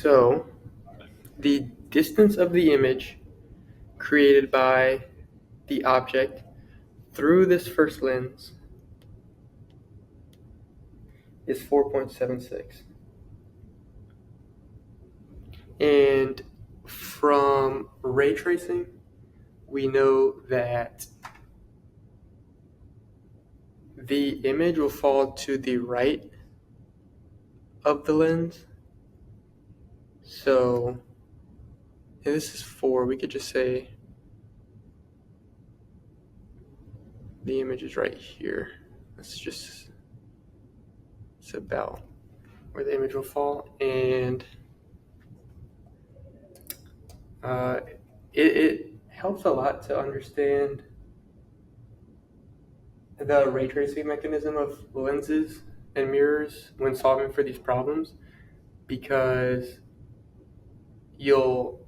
So the distance of the image created by the object through this first lens is 4.76. And from ray tracing, we know that the image will fall to the right of the lens. So, and this is 4, we could just say the image is right here. It's about where the image will fall. And it helps a lot to understand the ray tracing mechanism of lenses and mirrors when solving for these problems, because you'll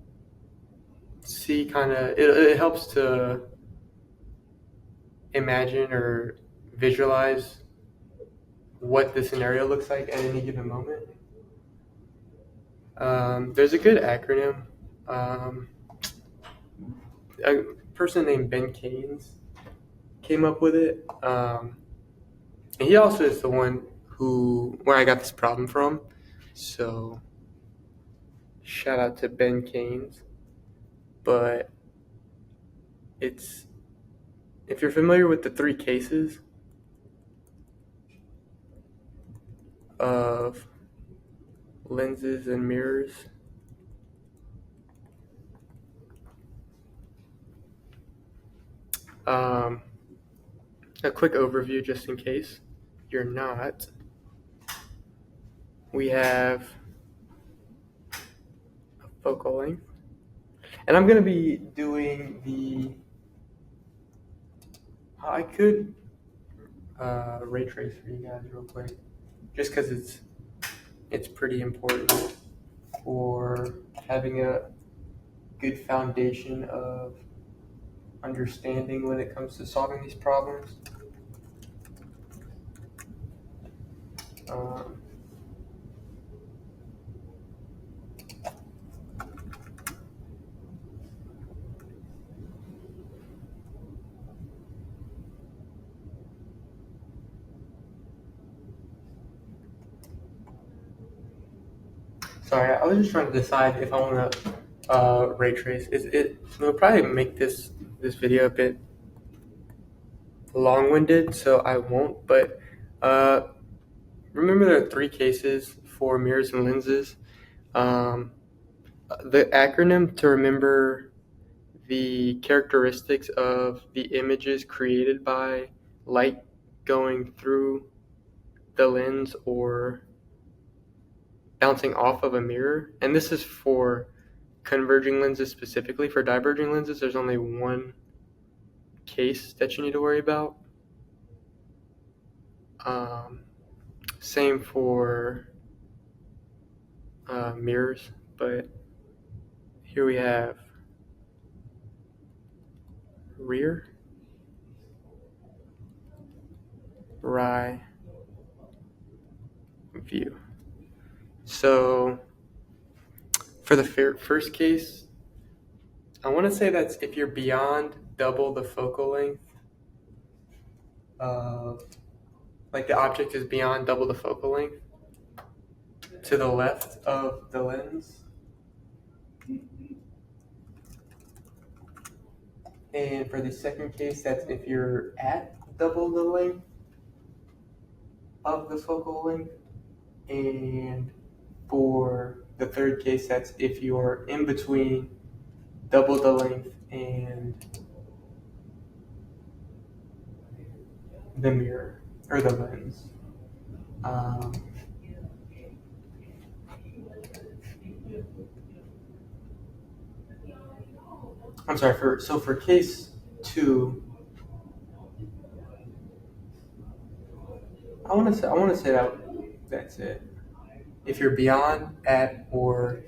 see it helps to imagine or visualize what the scenario looks like at any given moment. There's a good acronym. A person named Ben Keynes came up with it. And he also is the one where I got this problem from. So shout out to Ben Keynes. But if you're familiar with the 3 cases of lenses and mirrors, a quick overview just in case you're not. We have a focal length, and I'm going to be doing I could ray trace for you guys real quick, just because it's pretty important for having a good foundation of understanding when it comes to solving these problems. Sorry, I was just trying to decide if I want to ray trace. It'll probably make this video a bit long-winded, so I won't. But remember, there are 3 cases for mirrors and lenses. The acronym to remember the characteristics of the images created by light going through the lens or bouncing off of a mirror, and this is for converging lenses specifically. For diverging lenses, there's only one case that you need to worry about. Same for mirrors, but here we have rear, view. So for the first case, I want to say that's if you're beyond double the focal length of, like the object is beyond double the focal length to the left of the lens. And for the second case, that's if you're at double the length of the focal length. And for the third case, that's if you're in between double the length and the mirror or the lens. I'm sorry, for case 2, I want to say that's it. If you're beyond, at, or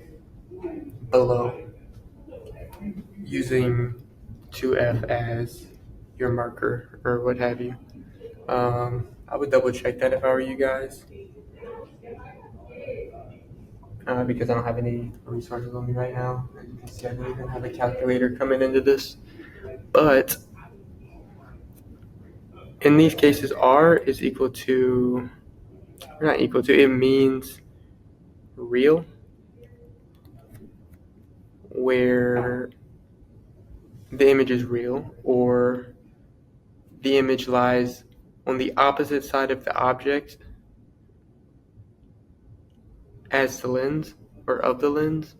below, using 2F as your marker or what have you. I would double check that if I were you guys. because I don't have any resources on me right now. As you can see, I don't even have a calculator coming into this. But in these cases, R is equal to, or not equal to, it means real, where the image is real, or the image lies on the opposite side of the object as the lens, or of the lens.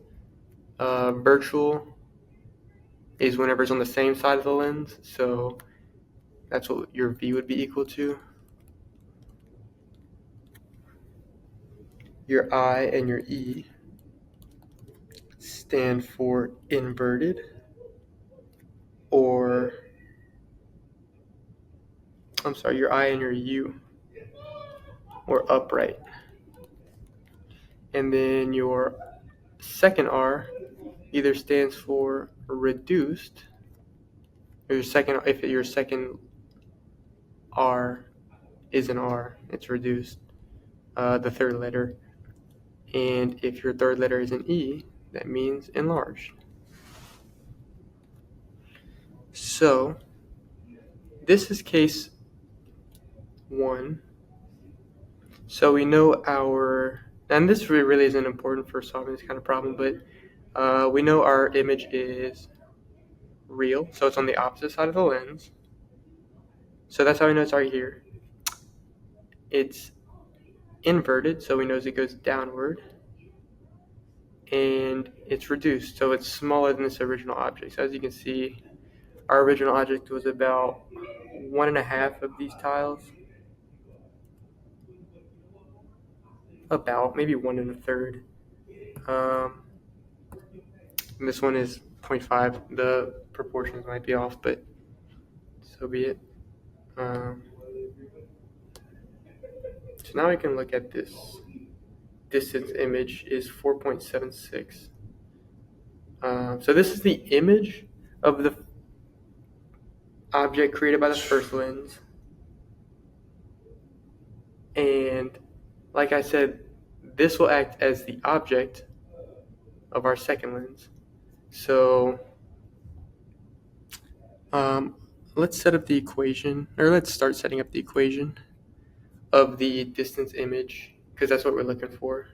Virtual is whenever it's on the same side of the lens, so that's what your V would be equal to. Your I and your E stand for inverted, or I'm sorry, your I and your U, or upright. And then your second R either stands for reduced, or if your second R is an R, it's reduced, the third letter. And if your third letter is an E, that means enlarged. So this is case 1. So we know and this really isn't important for solving this kind of problem, but we know our image is real, so it's on the opposite side of the lens. So that's how we know it's right here. It's inverted, so we know it goes downward. And it's reduced, so it's smaller than this original object. So as you can see, our original object was about 1.5 of these tiles. About maybe 1 1/3. And this one is 0.5. The proportions might be off, but so be it. So now we can look at this distance image is 4.76. So this is the image of the object created by the first lens. And like I said, this will act as the object of our second lens. So let's set up the equation, or let's start setting up the equation of the distance image, because that's what we're looking for.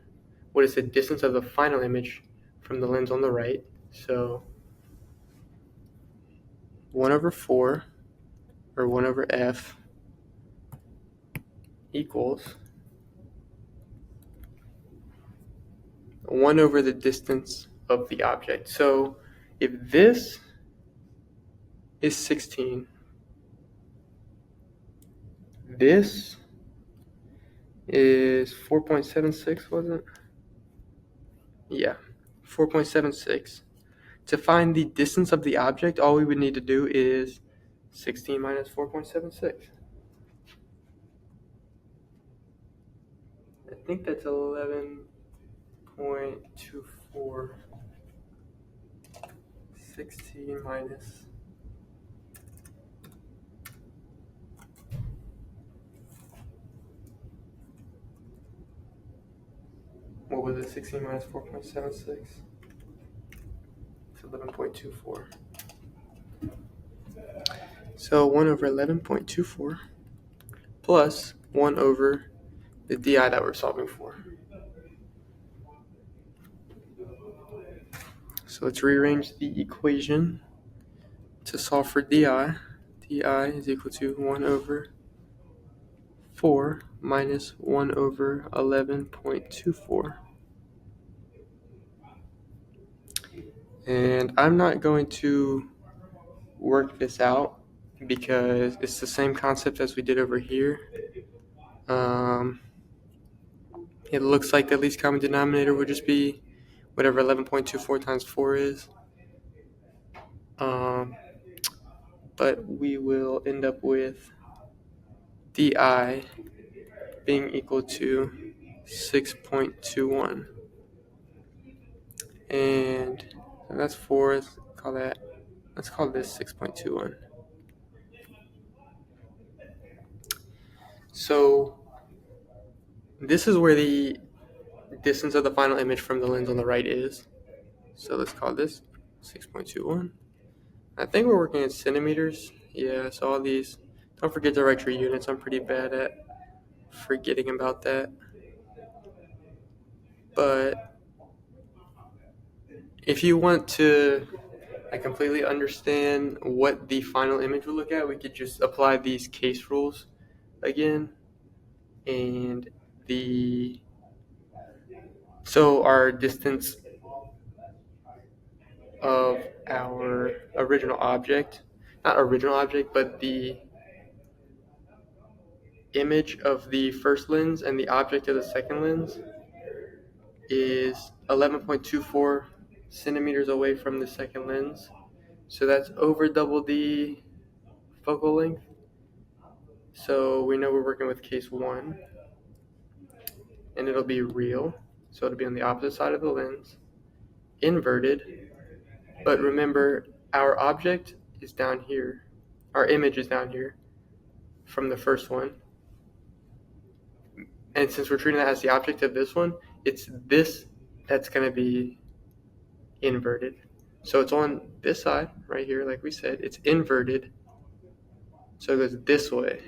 What is the distance of the final image from the lens on the right? So 1/4, or 1/f, equals 1 over the distance of the object. So if this is 16, this is 4.76, was it? Yeah, 4.76. To find the distance of the object, all we would need to do is 16 minus 4.76. I think that's 11.24. 16 minus. What was it? 16 minus 4.76? It's 11.24. So 1 over 11.24 plus 1 over the di that we're solving for. So let's rearrange the equation to solve for di. Di is equal to 1 over 4 minus 1 over 11.24. And I'm not going to work this out because it's the same concept as we did over here. It looks like the least common denominator would just be whatever 11.24 times 4 is. But we will end up with di being equal to 6.21. And that's 4. Let's call this 6.21. So this is where the distance of the final image from the lens on the right is. So let's call this 6.21. I think we're working in centimeters. Yeah, so all these, don't forget to write your units. I'm pretty bad at forgetting about that. But if you want to completely understand what the final image will look at, we could just apply these case rules again. And so our distance of our original object, not original object, but the image of the first lens and the object of the second lens is 11.24 centimeters away from the second lens. So that's over double the focal length. So we know we're working with case 1, and it'll be real. So it'll be on the opposite side of the lens, inverted. But remember, our object is down here. Our image is down here from the first one. And since we're treating that as the object of this one, it's this that's going to be inverted. So it's on this side right here, like we said, it's inverted. So it goes this way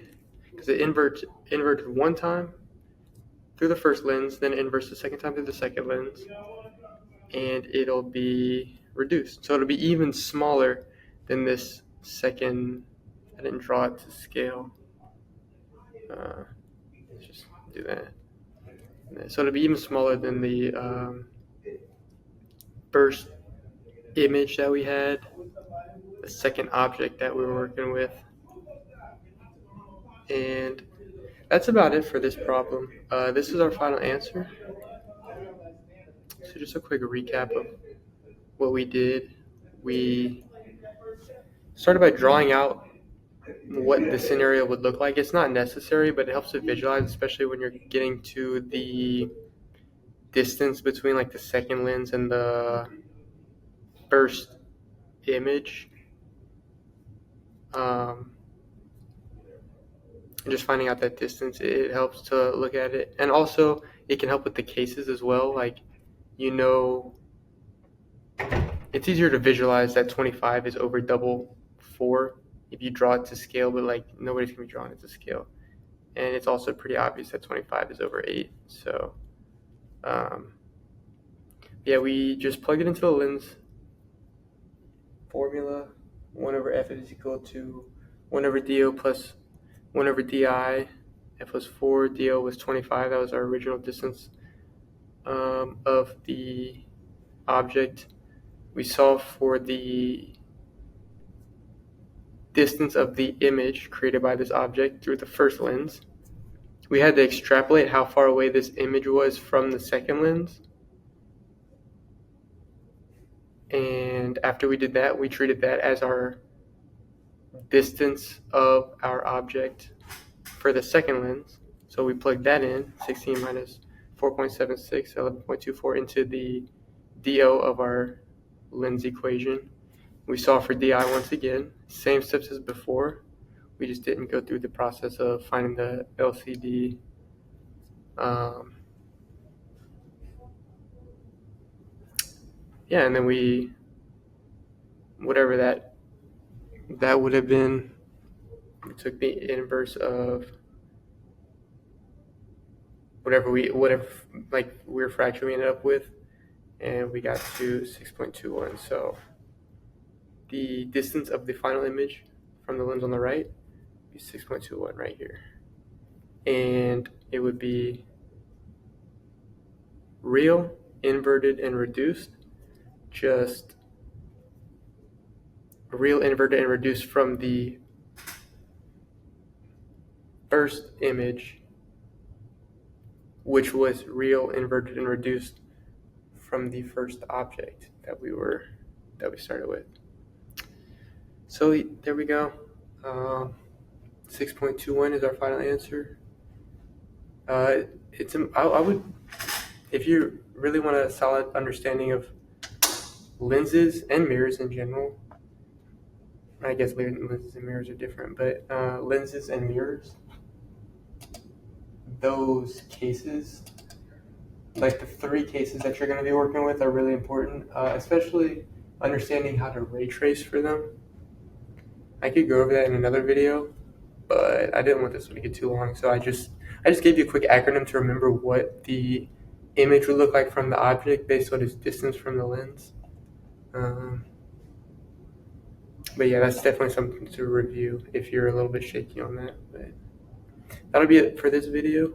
because it inverted one time through the first lens, then it inverts the second time through the second lens, and it'll be reduced. So it'll be even smaller than this second. I didn't draw it to scale. Let's just do that. So it'll be even smaller than the first image that we had, the second object that we were working with. And that's about it for this problem. This is our final answer. So just a quick recap of what we did. We started by drawing out what the scenario would look like. It's not necessary, but it helps to visualize, especially when you're getting to the distance between like the second lens and the first image. Just finding out that distance, it helps to look at it. And also it can help with the cases as well. Like, it's easier to visualize that 25 is over double 4 if you draw it to scale, but like nobody's gonna be drawing it to scale. And it's also pretty obvious that 25 is over 8. So yeah, we just plug it into the lens formula. 1 over f is equal to 1 over do plus 1 over di. F was 4, do was 25. That was our original distance of the object. We solve for the distance of the image created by this object through the first lens. We had to extrapolate how far away this image was from the second lens. And after we did that, we treated that as our distance of our object for the second lens. So we plugged that in, 16 minus 4.76, 11.24, into the do of our lens equation. We solve for di once again, same steps as before. We just didn't go through the process of finding the LCD. Yeah, and then whatever that would have been, we took the inverse of whatever we were fractioning it up with, and we got to 6.21. So the distance of the final image from the lens on the right is 6.21 right here. And it would be real, inverted, and reduced. Just real, inverted, and reduced from the first image, which was real, inverted, and reduced from the first object that we started with. So there we go. 6.21 is our final answer. I would, if you really want a solid understanding of lenses and mirrors in general, I guess lenses and mirrors are different, but lenses and mirrors, those cases like the three cases that you're going to be working with are really important, especially understanding how to ray trace for them. I could go over that in another video, but I didn't want this one to get too long, so I just gave you a quick acronym to remember what the image would look like from the object based on its distance from the lens. But yeah, that's definitely something to review if you're a little bit shaky on that. But that'll be it for this video.